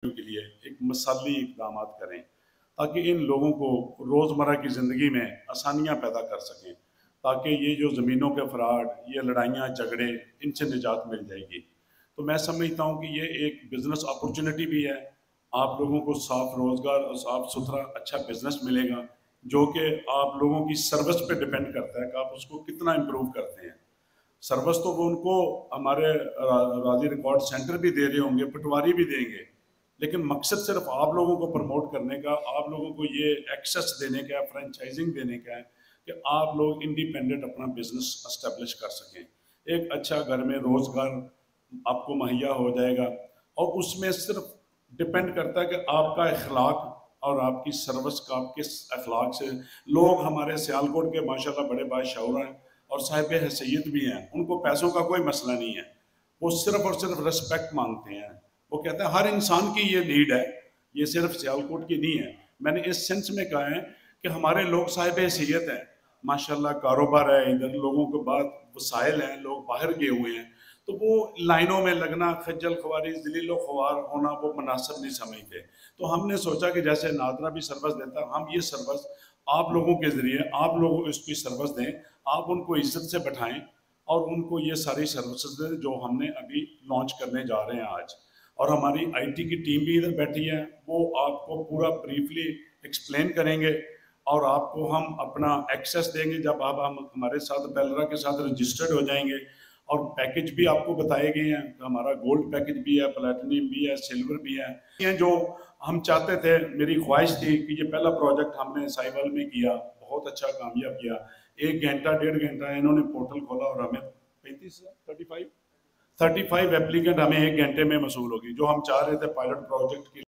के लिए एक मसाली इकदाम करें ताकि इन लोगों को रोज़मर्रा की ज़िंदगी में आसानियाँ पैदा कर सकें, ताकि ये जो ज़मीनों के फ्रॉड, ये लड़ाइयाँ झगड़े, इनसे निजात मिल जाएगी। तो मैं समझता हूँ कि ये एक बिज़नेस अपॉर्चुनिटी भी है। आप लोगों को साफ रोज़गार और साफ सुथरा अच्छा बिज़नेस मिलेगा, जो कि आप लोगों की सर्विस पे डिपेंड करता है कि आप उसको कितना इम्प्रूव करते हैं। सर्विस तो वो उनको हमारे राजी रिकॉर्ड सेंटर भी दे रहे होंगे, पटवारी भी देंगे, लेकिन मकसद सिर्फ आप लोगों को प्रमोट करने का, आप लोगों को ये एक्सेस देने का, फ्रेंचाइजिंग देने का है कि आप लोग इंडिपेंडेंट अपना बिजनेस एस्टेब्लिश कर सकें। एक अच्छा घर में रोजगार आपको मुहैया हो जाएगा और उसमें सिर्फ डिपेंड करता है कि आपका अखलाक और आपकी सर्विस का, आप किस अखलाक से। लोग हमारे सियालकोट के माशाल्लाह बड़े बाशऊर हैं और साहिब हैसियत भी हैं, उनको पैसों का कोई मसला नहीं है, वो सिर्फ और सिर्फ रिस्पेक्ट मांगते हैं। वो कहते हैं हर इंसान की ये नीड है, ये सिर्फ सियालकोट की नहीं है। मैंने इस सेंस में कहा है कि हमारे लोग साहिब हैसियत हैं, माशाल्लाह कारोबार है, इधर लोगों के बाद वसाइल हैं, लोग बाहर गए हुए हैं, तो वो लाइनों में लगना, खज्जल ख्वारी, जलीलो ख्वार होना वो मुनासिब नहीं समझते। तो हमने सोचा कि जैसे नादरा भी सर्विस देता, हम ये सर्विस आप लोगों के ज़रिए, आप लोगों को इसकी सर्विस दें, आप उनको इज्जत से बैठाएं और उनको ये सारी सर्विसेज दें जो हमने अभी लॉन्च करने जा रहे हैं आज। और हमारी आईटी की टीम भी इधर बैठी है, वो आपको पूरा ब्रीफली एक्सप्लेन करेंगे और आपको हम अपना एक्सेस देंगे जब आप हम हमारे साथ बेलरा के साथ रजिस्टर्ड हो जाएंगे। और पैकेज भी आपको बताए गए हैं, हमारा गोल्ड पैकेज भी है, प्लेटिनम भी है, सिल्वर भी है। ये जो हम चाहते थे, मेरी ख्वाहिश थी कि ये पहला प्रोजेक्ट हमने साहिवाल में किया, बहुत अच्छा कामयाब किया। 1 घंटा 1.5 घंटा इन्होंने पोर्टल खोला और हमें 35 एप्लीकेंट हमें 1 घंटे में मसूल होगी, जो हम चाह रहे थे पायलट प्रोजेक्ट की।